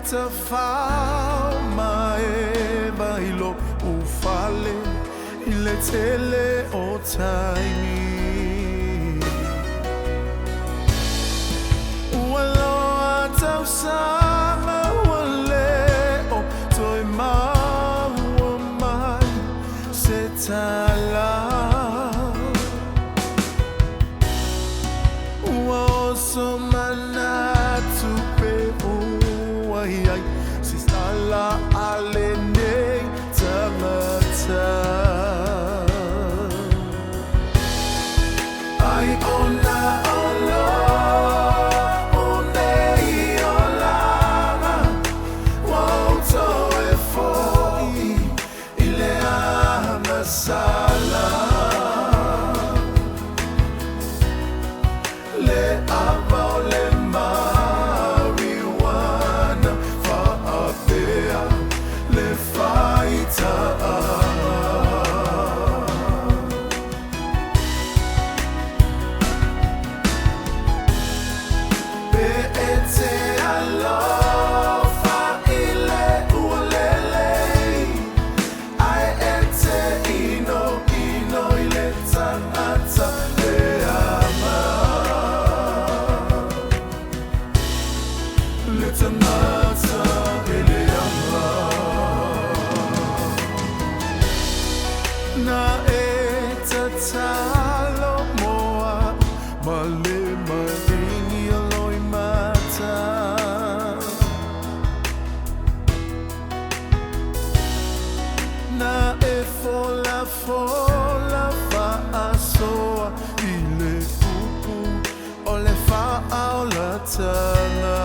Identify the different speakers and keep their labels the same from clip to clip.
Speaker 1: etafama eva ilo ufale iletele otaimi walo atausama wale o toima wamai setala so manatu pe uai sistala alene tamata ai ona olo one ola wa to e foi ile amasala le avole marijuana fa'apea le faita be'ete alofa ile uolele ai ete ino ile tanata le ama Tanata eleama na etatalo moa male maini aloi mata na e fola fa asoa ile kuku ole fa aula tana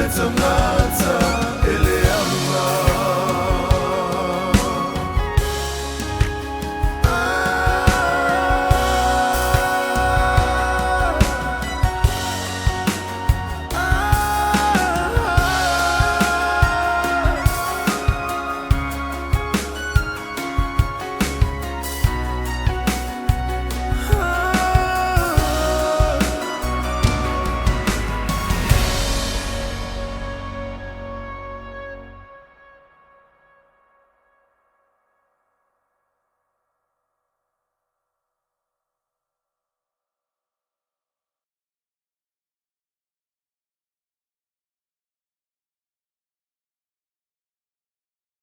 Speaker 1: It's a